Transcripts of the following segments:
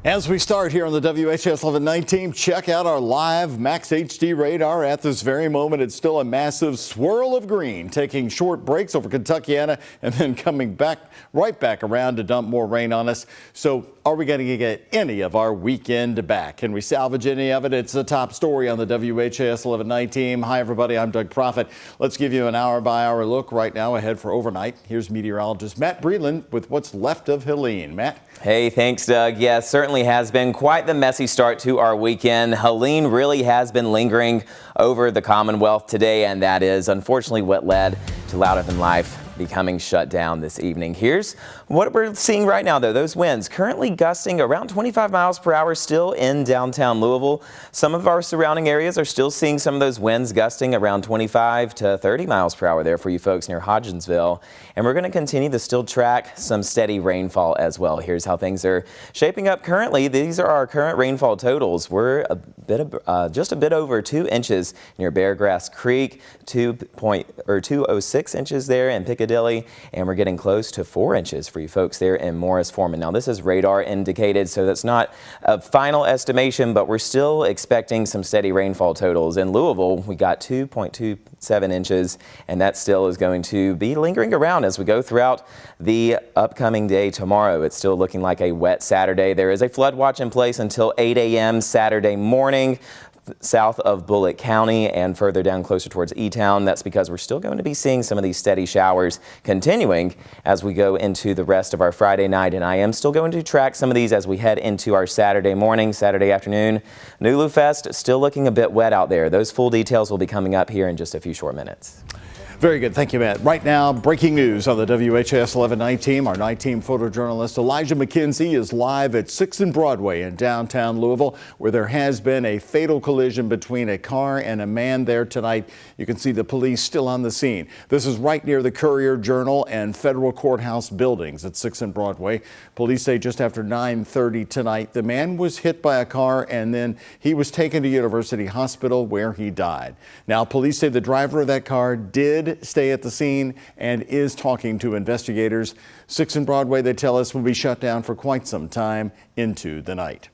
As we start here on the WHAS11 team, check out our live Max HD radar. At this very moment, it's still a massive swirl of green, taking short breaks over Kentuckiana and then coming right back around to dump more rain on us. So are we going to get any of our weekend back? Can we salvage any of it? It's the top story on the WHAS11 team. Hi, everybody. I'm Doug Proffitt. Let's give you an hour-by-hour look right now ahead for overnight. Here's meteorologist Matt Breland with what's left of Helene. Matt? Hey, thanks, Doug. Yes, certainly has been quite the messy start to our weekend. Helene really has been lingering over the Commonwealth today, and that is unfortunately what led to Louder Than Life becoming shut down this evening. Here's what we're seeing right now, though. Those winds currently gusting around 25 miles per hour still in downtown Louisville. Some of our surrounding areas are still seeing some of those winds gusting around 25 to 30 miles per hour there for you folks near Hodgensville. And we're going to continue to still track some steady rainfall as well. Here's how things are shaping up currently. These are our current rainfall totals. We're just a bit over 2 inches near Beargrass Creek, 206 inches there in Piccadilly, and we're getting close to 4 inches for you folks there in Morris Foreman. Now, this is radar indicated, so that's not a final estimation, but we're still expecting some steady rainfall totals. In Louisville, we got 2.27 inches, and that still is going to be lingering around as we go throughout the upcoming day tomorrow. It's still looking like a wet Saturday. There is a flood watch in place until 8 a.m. Saturday morning. South of Bullitt County and further down closer towards E-Town. That's because we're still going to be seeing some of these steady showers continuing as we go into the rest of our Friday night. And I am still going to track some of these as we head into our Saturday morning, Saturday afternoon. Nulu Fest still looking a bit wet out there. Those full details will be coming up here in just a few short minutes. Very good. Thank you, Matt. Right now, breaking news on the WHAS11 night team. Our night team photojournalist Elijah McKenzie is live at 6th and Broadway in downtown Louisville, where there has been a fatal collision between a car and a man there tonight. You can see the police still on the scene. This is right near the Courier Journal and Federal Courthouse buildings at 6th and Broadway. Police say just after 9:30 tonight, the man was hit by a car and then he was taken to University Hospital where he died. Now, police say the driver of that car did stay at the scene and is talking to investigators. 6th and Broadway, they tell us, will be shut down for quite some time into the night.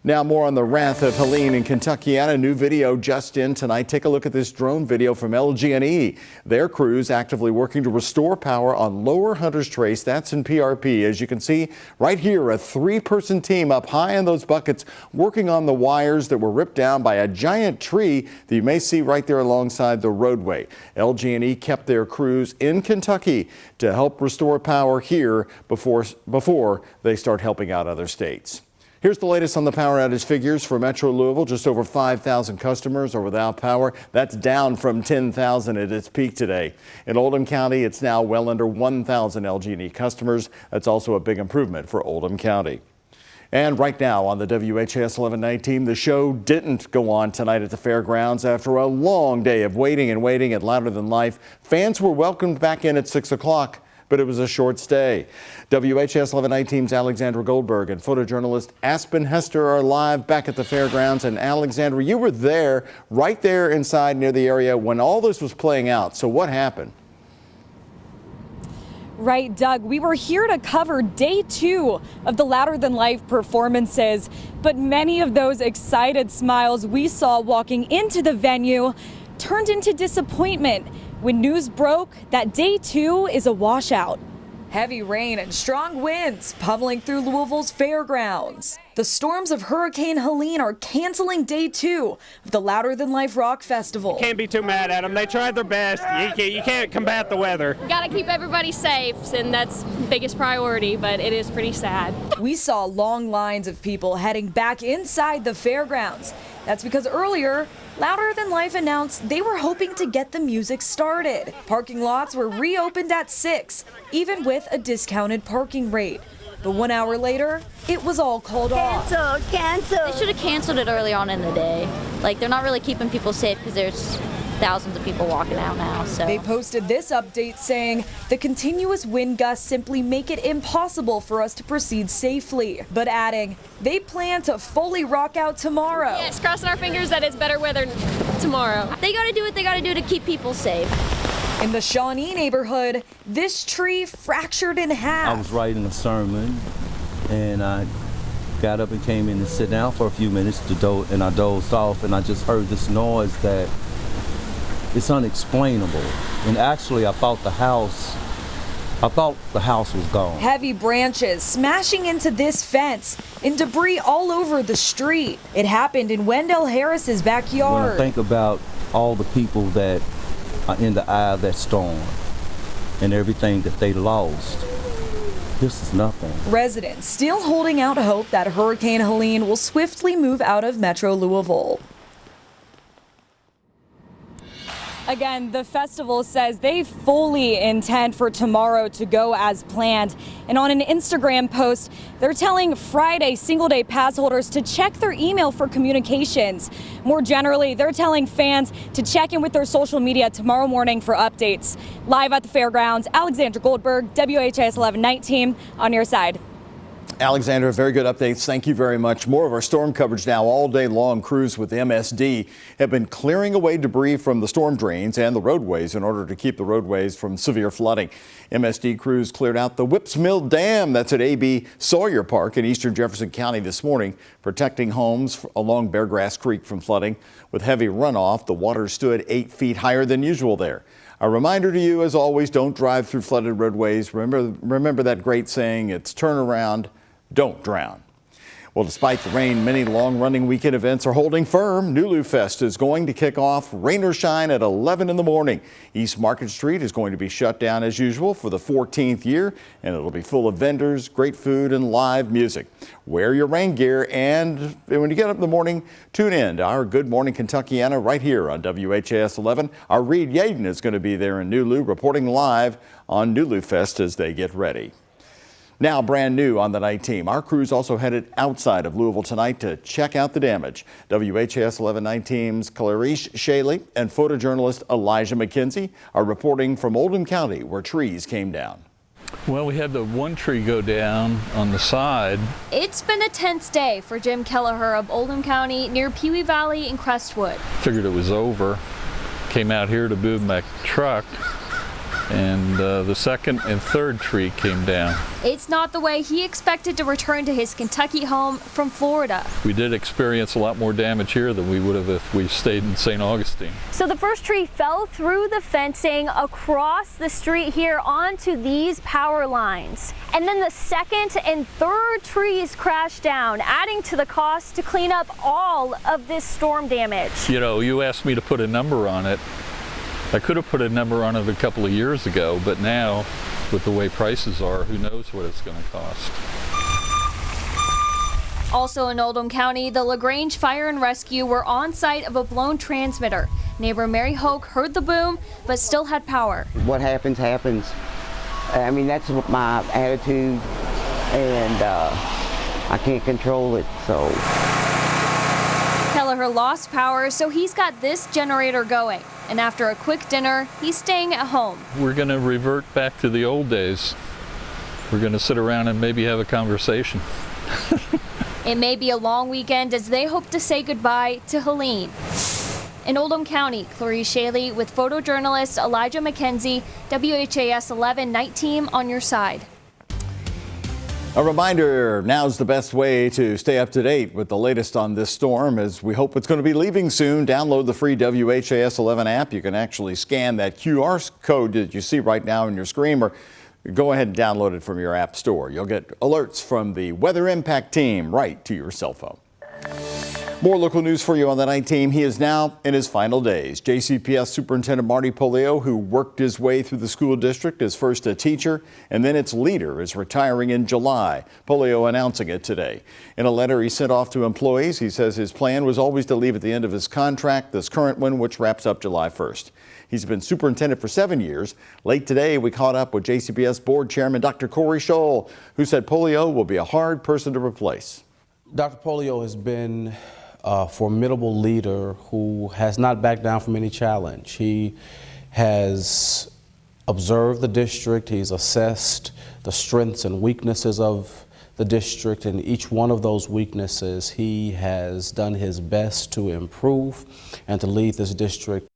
Now, more on the wrath of Helene in Kentuckiana. New video just in tonight. Take a look at this drone video from LG&E. Their crews actively working to restore power on Lower Hunters Trace. That's in PRP. As you can see right here, a 3-person team up high in those buckets working on the wires that were ripped down by a giant tree that you may see right there alongside the roadway. LG&E kept their crews in Kentucky to help restore power here before they start helping out other states. Here's the latest on the power outage figures for Metro Louisville. Just over 5,000 customers are without power. That's down from 10,000 at its peak today. In Oldham County, it's now well under 1,000 LG&E customers. That's also a big improvement for Oldham County. And right now on the WHAS11 night team, the show didn't go on tonight at the fairgrounds. After a long day of waiting and waiting at Louder Than Life, fans were welcomed back in at 6 o'clock. But it was a short stay. WHAS11 night team's Alexandra Goldberg and photojournalist Aspen Hester are live back at the fairgrounds. And Alexandra, you were there, right there inside near the area when all this was playing out. So what happened? Right, Doug. We were here to cover day 2 of the Louder Than Life performances, but many of those excited smiles we saw walking into the venue turned into disappointment when news broke that day 2 is a washout. Heavy rain and strong winds pummeling through Louisville's fairgrounds. The storms of Hurricane Helene are canceling day 2 of the Louder Than Life Rock Festival. Can't be too mad at them. They tried their best. You can't combat the weather. Got to keep everybody safe, and that's the biggest priority, but it is pretty sad. We saw long lines of people heading back inside the fairgrounds. That's because earlier, Louder Than Life announced they were hoping to get the music started. Parking lots were reopened at 6, even with a discounted parking rate. But 1 hour later, it was all called off. Cancel. They should have canceled it earlier on in the day. Like, they're not really keeping people safe because there's thousands of people walking out now. So they posted this update saying the continuous wind gusts simply make it impossible for us to proceed safely, but adding they plan to fully rock out tomorrow. Yes, crossing our fingers that it's better weather tomorrow. They got to do what they got to do to keep people safe. In the Shawnee neighborhood, this tree fractured in half. I was writing a sermon and I got up and came in and sit down for a few minutes and I dozed off, and I just heard this noise that it's unexplainable. And actually, I thought the house was gone. Heavy branches smashing into this fence and debris all over the street. It happened in Wendell Harris's backyard. When I think about all the people that are in the eye of that storm and everything that they lost, this is nothing. Residents still holding out hope that Hurricane Helene will swiftly move out of Metro Louisville. Again, the festival says they fully intend for tomorrow to go as planned. And on an Instagram post, they're telling Friday single-day pass holders to check their email for communications. More generally, they're telling fans to check in with their social media tomorrow morning for updates. Live at the fairgrounds, Alexandra Goldberg, WHAS 11 night team on your side. Alexandra, very good updates. Thank you very much. More of our storm coverage now all day long. Crews with MSD have been clearing away debris from the storm drains and the roadways in order to keep the roadways from severe flooding. MSD crews cleared out the Whips Mill Dam that's at A.B. Sawyer Park in eastern Jefferson County this morning, protecting homes along Beargrass Creek from flooding. With heavy runoff, the water stood 8 feet higher than usual there. A reminder to you, as always, don't drive through flooded roadways. Remember that great saying, it's turn around, don't drown. Well, despite the rain, many long-running weekend events are holding firm. Nulu Fest is going to kick off rain or shine at 11 in the morning. East Market Street is going to be shut down as usual for the 14th year, and it'll be full of vendors, great food, and live music. Wear your rain gear, and when you get up in the morning, tune in to our Good Morning Kentuckiana right here on WHAS 11. Our Reed Yaden is going to be there in Nulu, reporting live on Nulu Fest as they get ready. Now brand new on the night team. Our crews also headed outside of Louisville tonight to check out the damage. WHAS 11 night team's Clarice Shaley and photojournalist Elijah McKenzie are reporting from Oldham County where trees came down. Well, we had the one tree go down on the side. It's been a tense day for Jim Kelleher of Oldham County near Pee Wee Valley in Crestwood. Figured it was over. Came out here to move my truck, and the second and third tree came down. It's not the way he expected to return to his Kentucky home from Florida. We did experience a lot more damage here than we would have if we stayed in St. Augustine. So the first tree fell through the fencing across the street here onto these power lines. And then the second and third trees crashed down, adding to the cost to clean up all of this storm damage. You know, you asked me to put a number on it. I could have put a number on it a couple of years ago, but now, with the way prices are, who knows what it's going to cost. Also in Oldham County, the LaGrange Fire and Rescue were on site of a blown transmitter. Neighbor Mary Hoke heard the boom, but still had power. What happens, happens. I mean, that's my attitude, and I can't control it, so. Kelleher lost power, so he's got this generator going. And after a quick dinner, he's staying at home. We're going to revert back to the old days. We're going to sit around and maybe have a conversation. It may be a long weekend as they hope to say goodbye to Helene. In Oldham County, Clarice Shaley with photojournalist Elijah McKenzie, WHAS 11 night team on your side. A reminder, now's the best way to stay up to date with the latest on this storm, as we hope it's going to be leaving soon. Download the free WHAS 11 app. You can actually scan that QR code that you see right now on your screen, or go ahead and download it from your app store. You'll get alerts from the Weather Impact team right to your cell phone. More local news for you on the night team. He is now in his final days. JCPS Superintendent Marty Polio, who worked his way through the school district as first a teacher and then its leader, is retiring in July. Polio announcing it today. In a letter he sent off to employees, he says his plan was always to leave at the end of his contract, this current one, which wraps up July 1st. He's been superintendent for 7 years. Late today, we caught up with JCPS Board Chairman Dr. Corey Scholl, who said Polio will be a hard person to replace. Dr. Polio has been a formidable leader who has not backed down from any challenge. He has observed the district, he's assessed the strengths and weaknesses of the district, and each one of those weaknesses he has done his best to improve and to lead this district.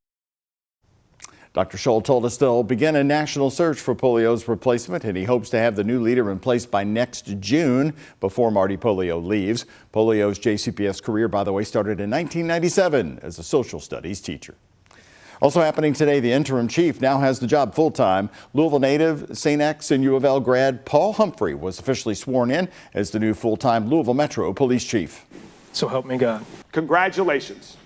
Dr. Scholl told us they'll begin a national search for polio's replacement, and he hopes to have the new leader in place by next June before Marty Polio leaves. Polio's JCPS career, by the way, started in 1997 as a social studies teacher. Also happening today, the interim chief now has the job full-time. Louisville native, St. X and U of L grad Paul Humphrey was officially sworn in as the new full-time Louisville Metro Police Chief. So help me God. Congratulations.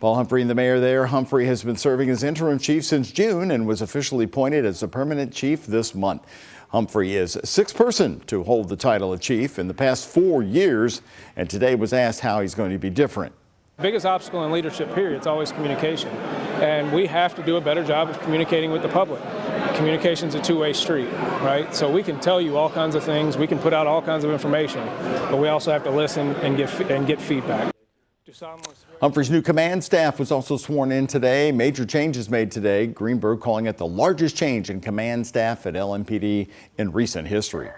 Paul Humphrey and the mayor there. Humphrey has been serving as interim chief since June and was officially appointed as the permanent chief this month. Humphrey is the sixth person to hold the title of chief in the past 4 years, and today was asked how he's going to be different. The biggest obstacle in leadership, period, is always communication. And we have to do a better job of communicating with the public. Communication's a two-way street, right? So we can tell you all kinds of things, we can put out all kinds of information, but we also have to listen and get feedback. Humphrey's new command staff was also sworn in today. Major changes made today. Greenberg calling it the largest change in command staff at LMPD in recent history.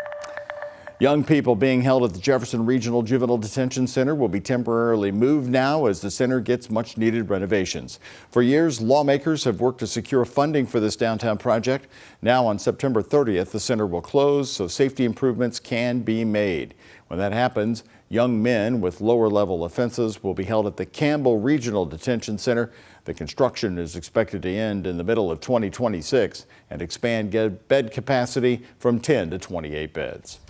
Young people being held at the Jefferson Regional Juvenile Detention Center will be temporarily moved now as the center gets much needed renovations. For years, lawmakers have worked to secure funding for this downtown project. Now on September 30th, the center will close so safety improvements can be made. When that happens, young men with lower level offenses will be held at the Campbell Regional Detention Center. The construction is expected to end in the middle of 2026 and expand bed capacity from 10 to 28 beds.